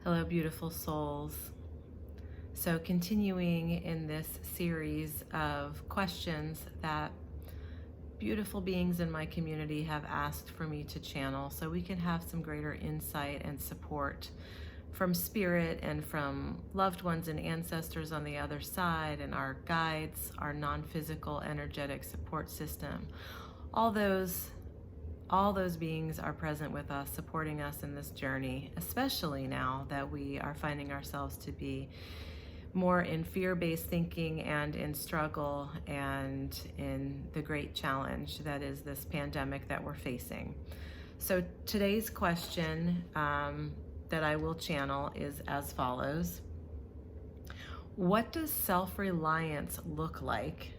Hello, beautiful souls. So, continuing in this series of questions that beautiful beings in my community have asked for me to channel so we can have some greater insight and support from spirit and from loved ones and ancestors on the other side, and our guides, our non-physical energetic support system. All those beings are present with us, supporting us in this journey, especially now that we are finding ourselves to be more in fear-based thinking and in struggle and in the great challenge that is this pandemic that we're facing. So today's question that I will channel is as follows. What does self-reliance look like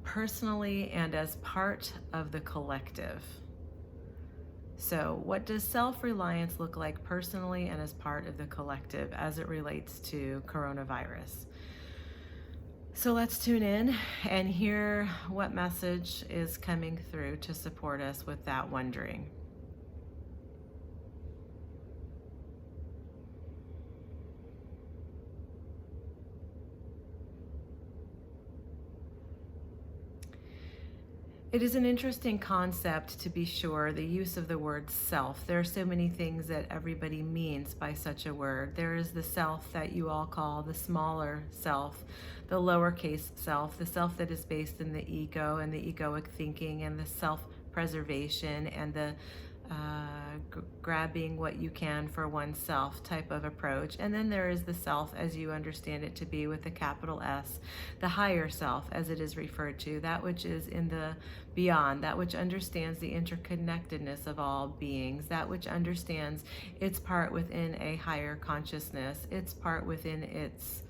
personally and as part of the collective? So what does self-reliance look like personally and as part of the collective as it relates to coronavirus? So let's tune in and hear what message is coming through to support us with that wondering. It is an interesting concept, to be sure, the use of the word self. There are so many things that everybody means by such a word. There is the self that you all call the smaller self, the lowercase self, the self that is based in the ego and the egoic thinking and the self-preservation and the grabbing what you can for oneself type of approach. And then there is the self as you understand it to be with a capital S, the higher self as it is referred to, that which is in the beyond, that which understands the interconnectedness of all beings, that which understands its part within a higher consciousness, its part within its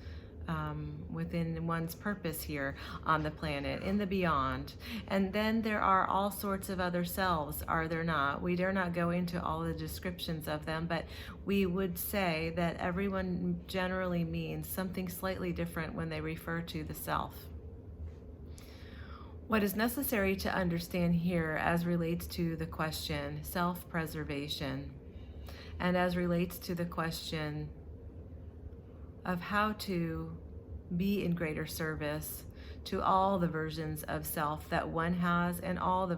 within one's purpose here on the planet, in the beyond. And then there are all sorts of other selves, are there not? We dare not go into all the descriptions of them, but we would say that everyone generally means something slightly different when they refer to the self. What is necessary to understand here as relates to the question self-preservation and as relates to the question of how to be in greater service to all the versions of self that one has and all the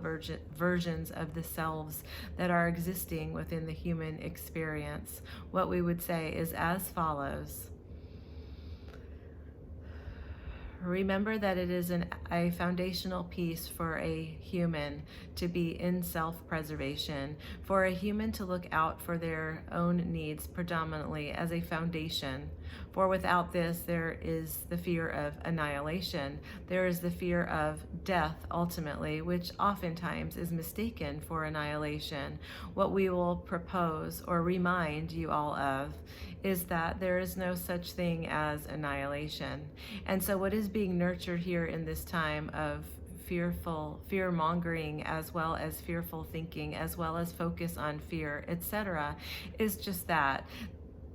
versions of the selves that are existing within the human experience. What we would say is as follows. Remember that it is a foundational piece for a human to be in self-preservation, for a human to look out for their own needs predominantly as a foundation. For without this, there is the fear of annihilation. There is the fear of death, ultimately, which oftentimes is mistaken for annihilation. What we will propose or remind you all of is that there is no such thing as annihilation. And so what is being nurtured here in this time of fear-mongering, as well as fearful thinking, as well as focus on fear, etc., is just that.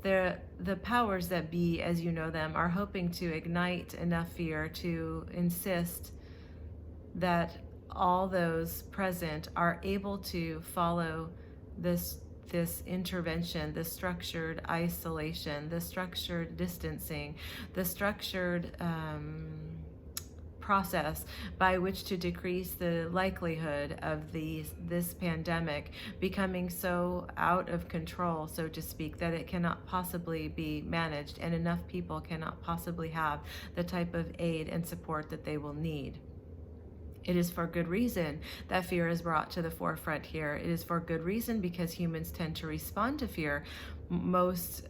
The powers that be, as you know them, are hoping to ignite enough fear to insist that all those present are able to follow this intervention, the structured isolation, the structured distancing, the structured process by which to decrease the likelihood of this pandemic becoming so out of control, so to speak, that it cannot possibly be managed and enough people cannot possibly have the type of aid and support that they will need. It is for good reason that fear is brought to the forefront here. It is for good reason because humans tend to respond to fear most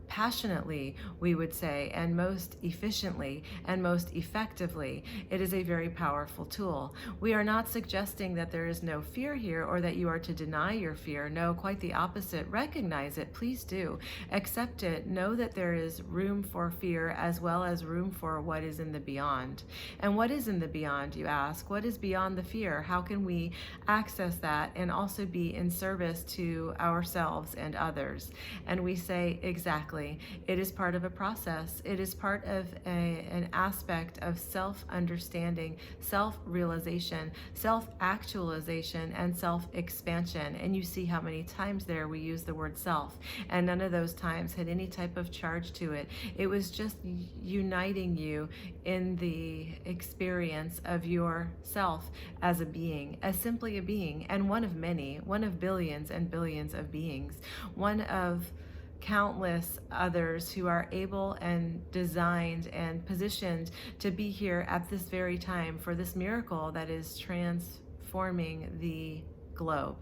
passionately, we would say, and most efficiently and most effectively. It is a very powerful tool. We are not suggesting that there is no fear here or that you are to deny your fear. No, quite the opposite. Recognize it, please do. Accept it. Know that there is room for fear as well as room for what is in the beyond. And what is in the beyond, you ask? What is beyond the fear? How can we access that and also be in service to ourselves and others? And we say, exactly. It is part of a process. It is part of an aspect of self-understanding, self-realization, self-actualization, and self-expansion. And you see how many times there we use the word self, and none of those times had any type of charge to it. It was just uniting you in the experience of yourself as a being, as simply a being, and one of many, one of billions and billions of beings, one of countless others who are able and designed and positioned to be here at this very time for this miracle that is transforming the globe.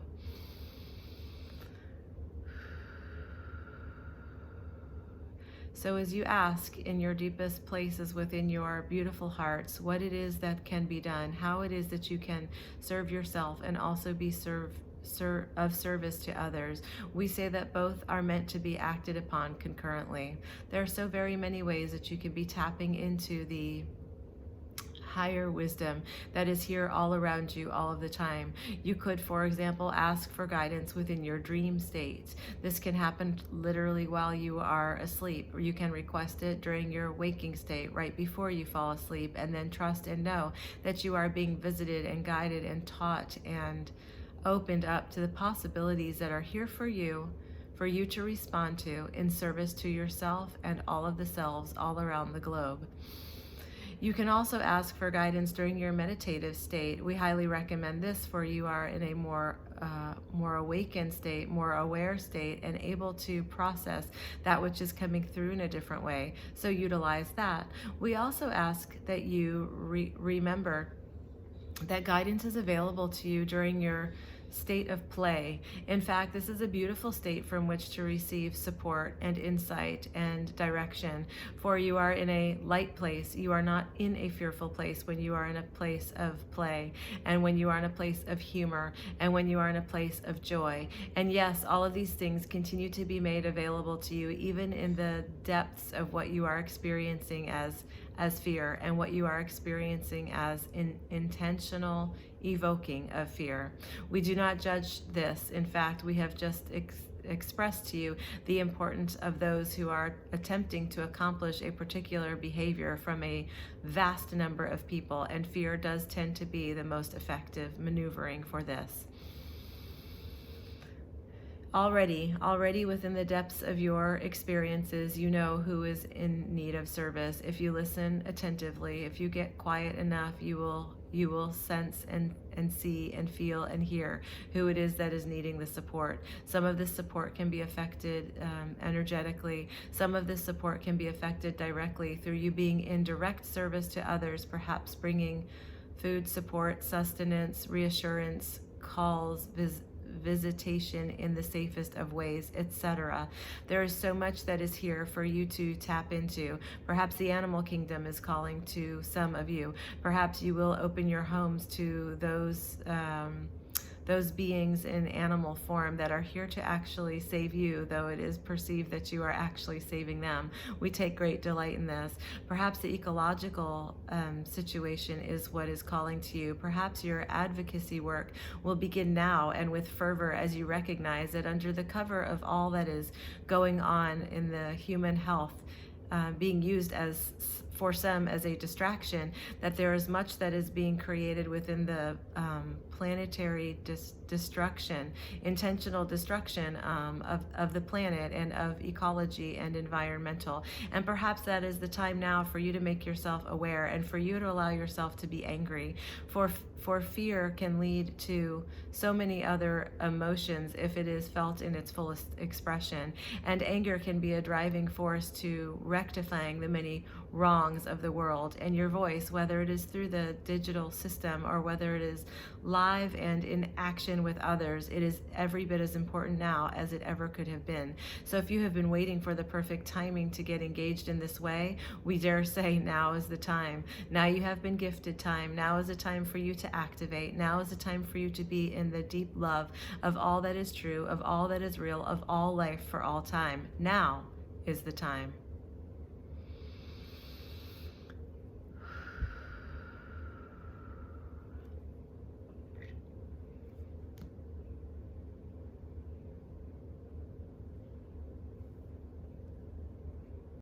So as you ask in your deepest places within your beautiful hearts what it is that can be done, how it is that you can serve yourself and also be of service to others, we say that both are meant to be acted upon concurrently. There are so very many ways that you can be tapping into the higher wisdom that is here all around you all of the time. You could, for example, ask for guidance within your dream state. This can happen literally while you are asleep, or you can request it during your waking state right before you fall asleep, and then trust and know that you are being visited and guided and taught and opened up to the possibilities that are here for you to respond to in service to yourself and all of the selves all around the globe. You can also ask for guidance during your meditative state. We highly recommend this for you are in a more awakened state, more aware state, and able to process that which is coming through in a different way. So utilize that. We also ask that you remember that guidance is available to you during your state of play. In fact, this is a beautiful state from which to receive support and insight and direction, for you are in a light place. You are not in a fearful place when you are in a place of play, and when you are in a place of humor, and when you are in a place of joy. And yes, all of these things continue to be made available to you even in the depths of what you are experiencing as fear, and what you are experiencing as intentional evoking of fear. We do not judge this. In fact, we have just expressed to you the importance of those who are attempting to accomplish a particular behavior from a vast number of people, and fear does tend to be the most effective maneuvering for this. Already within the depths of your experiences, you know who is in need of service. If you listen attentively, if you get quiet enough, you will sense and see and feel and hear who it is that is needing the support. Some of this support can be affected energetically. Some of this support can be affected directly through you being in direct service to others, perhaps bringing food support, sustenance, reassurance, calls, visitation in the safest of ways, etc. There is so much that is here for you to tap into. Perhaps the animal kingdom is calling to some of you. Perhaps you will open your homes to those beings in animal form that are here to actually save you, though it is perceived that you are actually saving them. We take great delight in this. Perhaps the ecological situation is what is calling to you. Perhaps your advocacy work will begin now and with fervor as you recognize that under the cover of all that is going on in the human health, being used as for some as a distraction, that there is much that is being created within the planetary destruction, intentional destruction of the planet and of ecology and environmental. And perhaps that is the time now for you to make yourself aware and for you to allow yourself to be angry. For fear can lead to so many other emotions if it is felt in its fullest expression. And anger can be a driving force to rectifying the many wrongs of the world. And your voice, whether it is through the digital system or whether it is live and in action with others, it is every bit as important now as it ever could have been. So if you have been waiting for the perfect timing to get engaged in this way, we dare say now is the time. Now you have been gifted time. Now is the time for you to activate. Now is the time for you to be in the deep love of all that is true, of all that is real, of all life for all time. Now is the time.